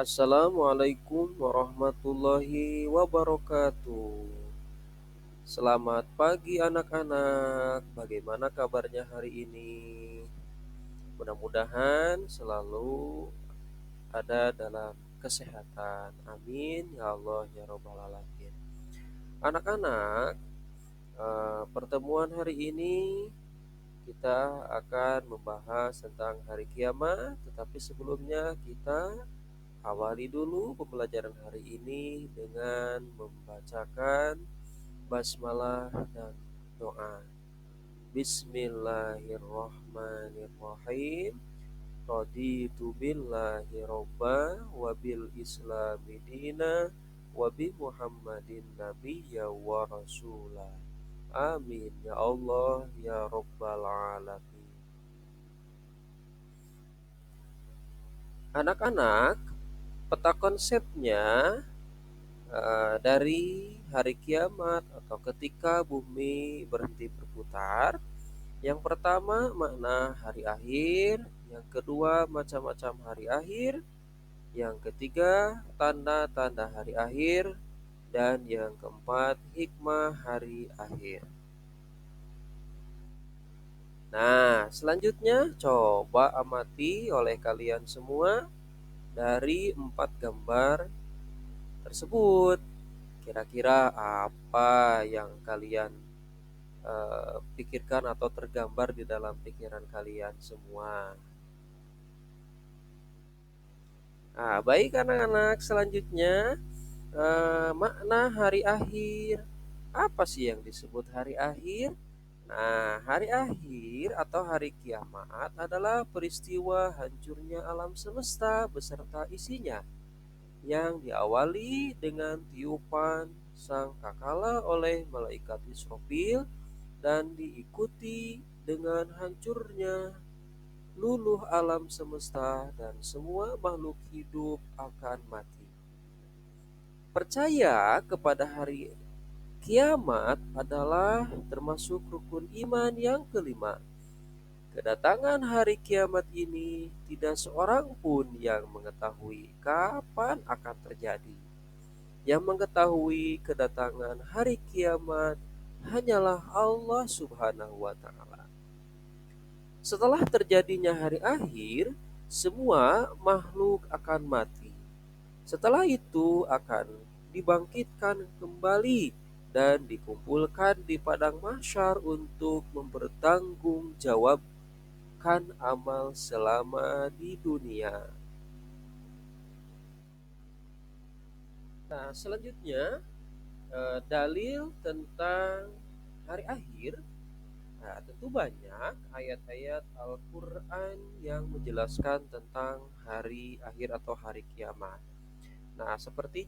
Assalamualaikum warahmatullahi wabarakatuh. Selamat pagi anak-anak. Bagaimana kabarnya hari ini? Mudah-mudahan selalu ada dalam kesehatan. Amin ya Allah ya Robbal Alamin. Anak-anak, pertemuan hari ini kita akan membahas tentang hari kiamat, tetapi sebelumnya kita awali dulu pembelajaran hari ini dengan membacakan basmalah dan doa. Bismillahirrahmanirrahim. Raditu billahi robba wa bil islami dina wa bi Muhammadin nabiyya wa rasula. Amin ya Allah ya Rabbal alamin. Anak-anak, peta konsepnya dari hari kiamat atau ketika bumi berhenti berputar. Yang pertama makna hari akhir, yang kedua macam-macam hari akhir, yang ketiga tanda-tanda hari akhir, dan yang keempat hikmah hari akhir. Nah, selanjutnya coba amati oleh kalian semua dari 4 gambar tersebut. Kira-kira apa yang kalian pikirkan atau tergambar di dalam pikiran kalian semua? Nah, baik anak-anak, selanjutnya makna hari akhir. Apa sih yang disebut hari akhir? Nah, hari akhir atau hari kiamat adalah peristiwa hancurnya alam semesta beserta isinya yang diawali dengan tiupan sang kakala oleh malaikat Israfil dan diikuti dengan hancurnya luluh alam semesta dan semua makhluk hidup akan mati. Percaya kepada hari kiamat adalah termasuk rukun iman yang kelima. Kedatangan hari kiamat ini tidak seorang pun yang mengetahui kapan akan terjadi. Yang mengetahui kedatangan hari kiamat hanyalah Allah Subhanahu wa Ta'ala. Setelah terjadinya hari akhir, semua makhluk akan mati. Setelah itu akan dibangkitkan kembali dan dikumpulkan di padang mahsyar untuk mempertanggungjawabkan amal selama di dunia. Nah, selanjutnya dalil tentang hari akhir. Nah, tentu banyak ayat-ayat Al-Quran yang menjelaskan tentang hari akhir atau hari kiamat. Nah, seperti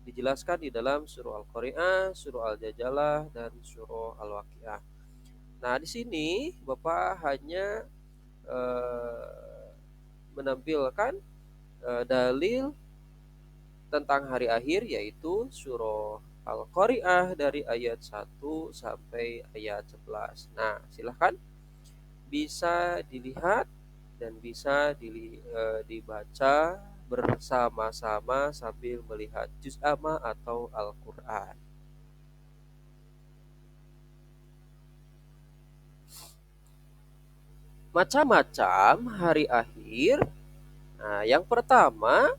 dijelaskan di dalam surah Al-Qari'ah, surah Al-Jajalah, dan surah Al-Waqiah. Nah, di sini Bapak hanya menampilkan dalil tentang hari akhir, yaitu surah Al-Qari'ah dari ayat 1 sampai ayat 11. Nah, silahkan bisa dilihat dan bisa dibaca bersama-sama sambil melihat juz amma atau Al-Quran. Macam-macam hari akhir. Nah, yang pertama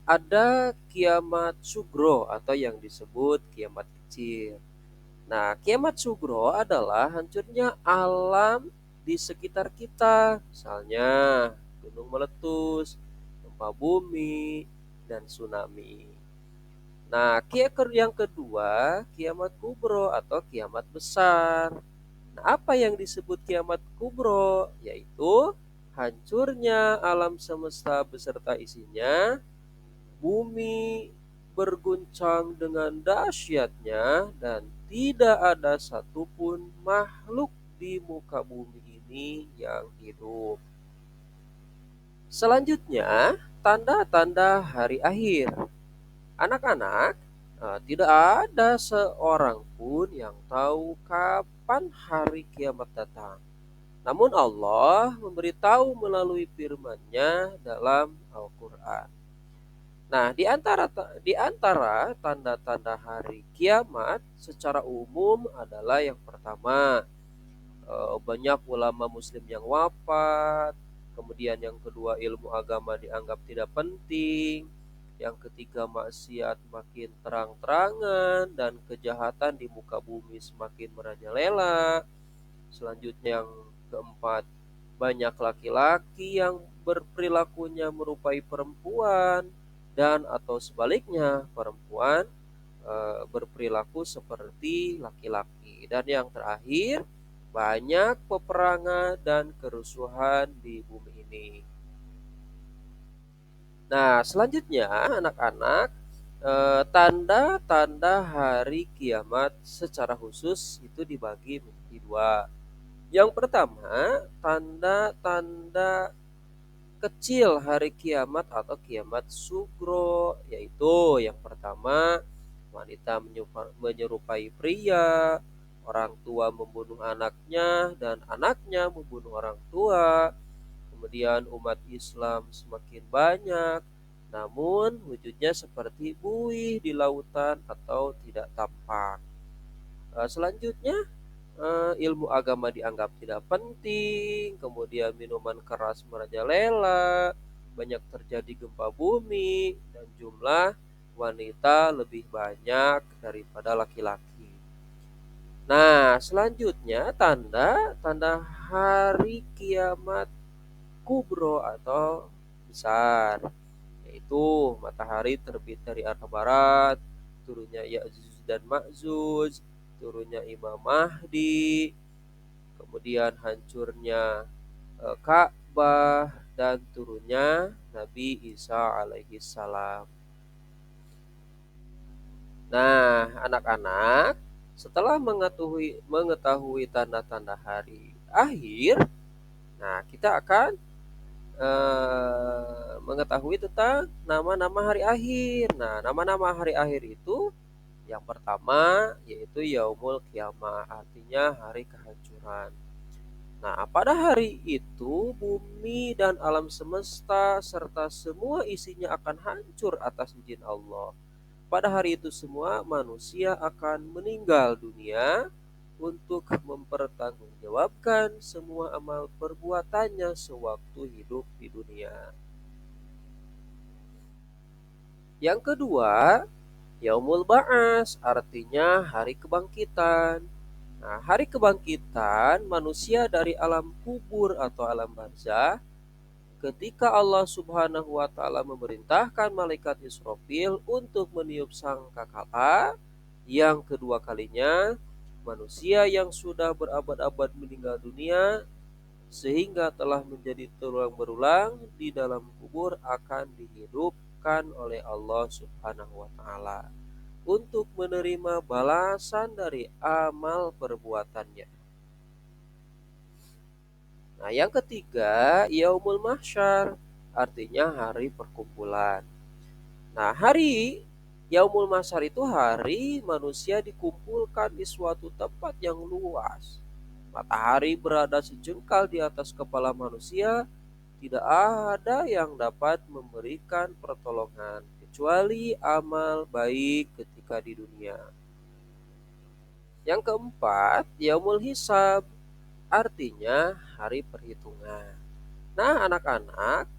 ada kiamat sugro atau yang disebut kiamat kecil. Nah, kiamat sugro adalah hancurnya alam di sekitar kita, misalnya gunung meletus, gempa bumi, dan tsunami. Nah, yang kedua, kiamat kubro atau kiamat besar. Nah, apa yang disebut kiamat kubro? Yaitu hancurnya alam semesta beserta isinya, bumi berguncang dengan dahsyatnya, dan tidak ada satupun makhluk di muka bumi ini yang hidup. Selanjutnya, tanda-tanda hari akhir. Anak-anak, tidak ada seorang pun yang tahu kapan hari kiamat datang. Namun Allah memberitahu melalui firman-Nya dalam Al-Quran. Nah, di antara tanda-tanda hari kiamat secara umum adalah yang pertama, banyak ulama muslim yang wafat, kemudian yang kedua ilmu agama dianggap tidak penting, yang ketiga maksiat makin terang-terangan dan kejahatan di muka bumi semakin merajalela. Selanjutnya yang keempat, banyak laki-laki yang berperilakunya merupai perempuan dan atau sebaliknya perempuan berperilaku seperti laki-laki. Dan yang terakhir, banyak peperangan dan kerusuhan di bumi ini. Nah, selanjutnya anak-anak, tanda-tanda hari kiamat secara khusus itu dibagi menjadi dua. Yang pertama, tanda-tanda kecil hari kiamat atau kiamat sugro, yaitu yang pertama, wanita menyerupai pria, orang tua membunuh anaknya dan anaknya membunuh orang tua. Kemudian umat Islam semakin banyak, namun wujudnya seperti buih di lautan atau tidak tampak. Selanjutnya, ilmu agama dianggap tidak penting, kemudian minuman keras merajalela, banyak terjadi gempa bumi, dan jumlah wanita lebih banyak daripada laki-laki. Nah, selanjutnya tanda-tanda hari kiamat kubro atau besar, yaitu matahari terbit dari arah barat, turunnya Ya'juj dan Ma'juj, turunnya Imam Mahdi, kemudian hancurnya Ka'bah, dan turunnya Nabi Isa alaihi salam. Nah, anak-anak, setelah mengetahui tanda-tanda hari akhir, nah kita akan mengetahui tentang nama-nama hari akhir. Nah, nama-nama hari akhir itu yang pertama yaitu Yaumul Qiyamah, artinya hari kehancuran. Nah, pada hari itu bumi dan alam semesta serta semua isinya akan hancur atas izin Allah. Pada hari itu semua manusia akan meninggal dunia untuk mempertanggungjawabkan semua amal perbuatannya sewaktu hidup di dunia. Yang kedua, Yaumul Ba'ats, artinya hari kebangkitan. Nah, hari kebangkitan manusia dari alam kubur atau alam barzah ketika Allah Subhanahu wa taala memerintahkan malaikat Israfil untuk meniup sangkakala yang kedua kalinya, manusia yang sudah berabad-abad meninggal dunia sehingga telah menjadi tulang berulang di dalam kubur akan dihidupkan oleh Allah Subhanahu wa taala untuk menerima balasan dari amal perbuatannya. Nah, yang ketiga, Yaumul Mahsyar, artinya hari perkumpulan. Nah, hari Yaumul Mahsyar itu hari manusia dikumpulkan di suatu tempat yang luas. Matahari berada sejengkal di atas kepala manusia, tidak ada yang dapat memberikan pertolongan kecuali amal baik ketika di dunia. Yang keempat, Yaumul Hisab, artinya hari perhitungan. Nah, anak-anak,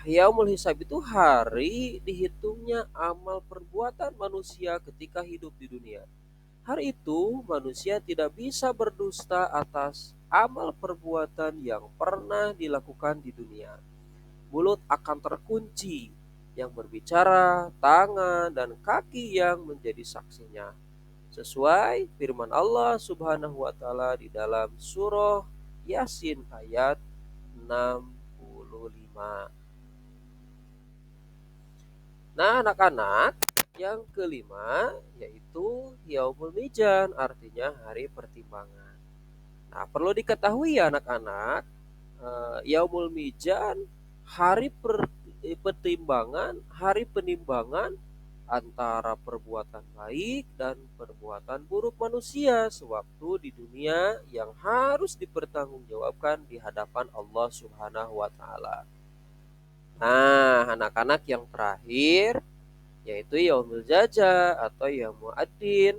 Yaumul Hisab itu hari dihitungnya amal perbuatan manusia ketika hidup di dunia. Hari itu manusia tidak bisa berdusta atas amal perbuatan yang pernah dilakukan di dunia. Mulut akan terkunci, yang berbicara tangan dan kaki yang menjadi saksinya. Sesuai firman Allah Subhanahu wa taala di dalam surah Yasin ayat 65. Nah, anak-anak, yang kelima yaitu Yaumul Mizan, artinya hari pertimbangan. Nah, perlu diketahui ya anak-anak, Yaumul Mizan, hari pertimbangan, hari penimbangan antara perbuatan baik dan perbuatan buruk manusia sewaktu di dunia yang harus dipertanggungjawabkan di hadapan Allah Subhanahu wa taala. Nah, anak-anak yang terakhir yaitu Yaumul Jaza atau Yaumul Adin.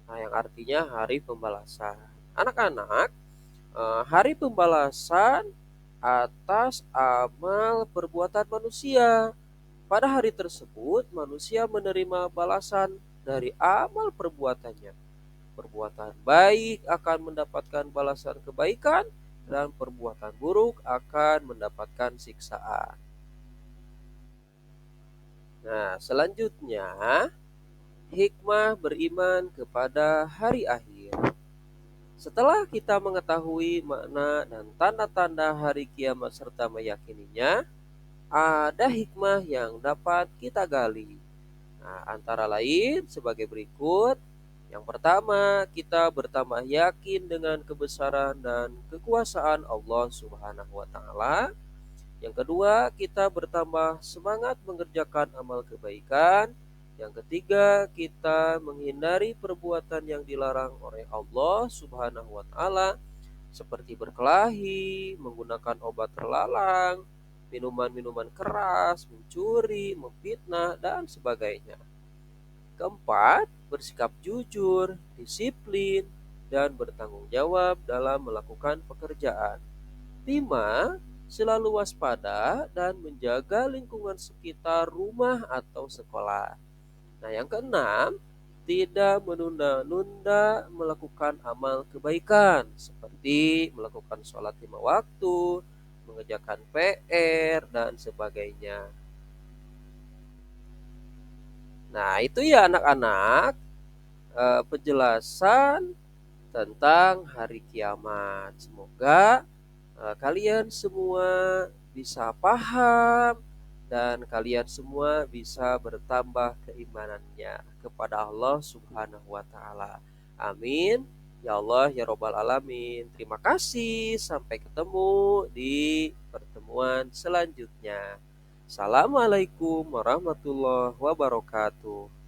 Nah, yang artinya hari pembalasan. Anak-anak, hari pembalasan atas amal perbuatan manusia. Pada hari tersebut, manusia menerima balasan dari amal perbuatannya. Perbuatan baik akan mendapatkan balasan kebaikan, dan perbuatan buruk akan mendapatkan siksaan. Nah, selanjutnya, hikmah beriman kepada hari akhir. Setelah kita mengetahui makna dan tanda-tanda hari kiamat serta meyakininya, ada hikmah yang dapat kita gali. Nah, antara lain sebagai berikut. Yang pertama, kita bertambah yakin dengan kebesaran dan kekuasaan Allah Subhanahu wa taala. Yang kedua, kita bertambah semangat mengerjakan amal kebaikan. Yang ketiga, kita menghindari perbuatan yang dilarang oleh Allah Subhanahu wa taala seperti berkelahi, menggunakan obat terlarang, minuman-minuman keras, mencuri, memfitnah, dan sebagainya. Keempat, bersikap jujur, disiplin, dan bertanggung jawab dalam melakukan pekerjaan. Lima, selalu waspada dan menjaga lingkungan sekitar rumah atau sekolah. Nah, yang keenam, tidak menunda-nunda melakukan amal kebaikan seperti melakukan sholat 5 waktu, mengerjakan PR, dan sebagainya. Nah, itu ya anak-anak, penjelasan tentang hari kiamat. Semoga kalian semua bisa paham dan kalian semua bisa bertambah keimanannya kepada Allah Subhanahu wa taala. Amin. Ya Allah ya Robbal alamin. Terima kasih. Sampai ketemu di pertemuan selanjutnya. Assalamualaikum warahmatullahi wabarakatuh.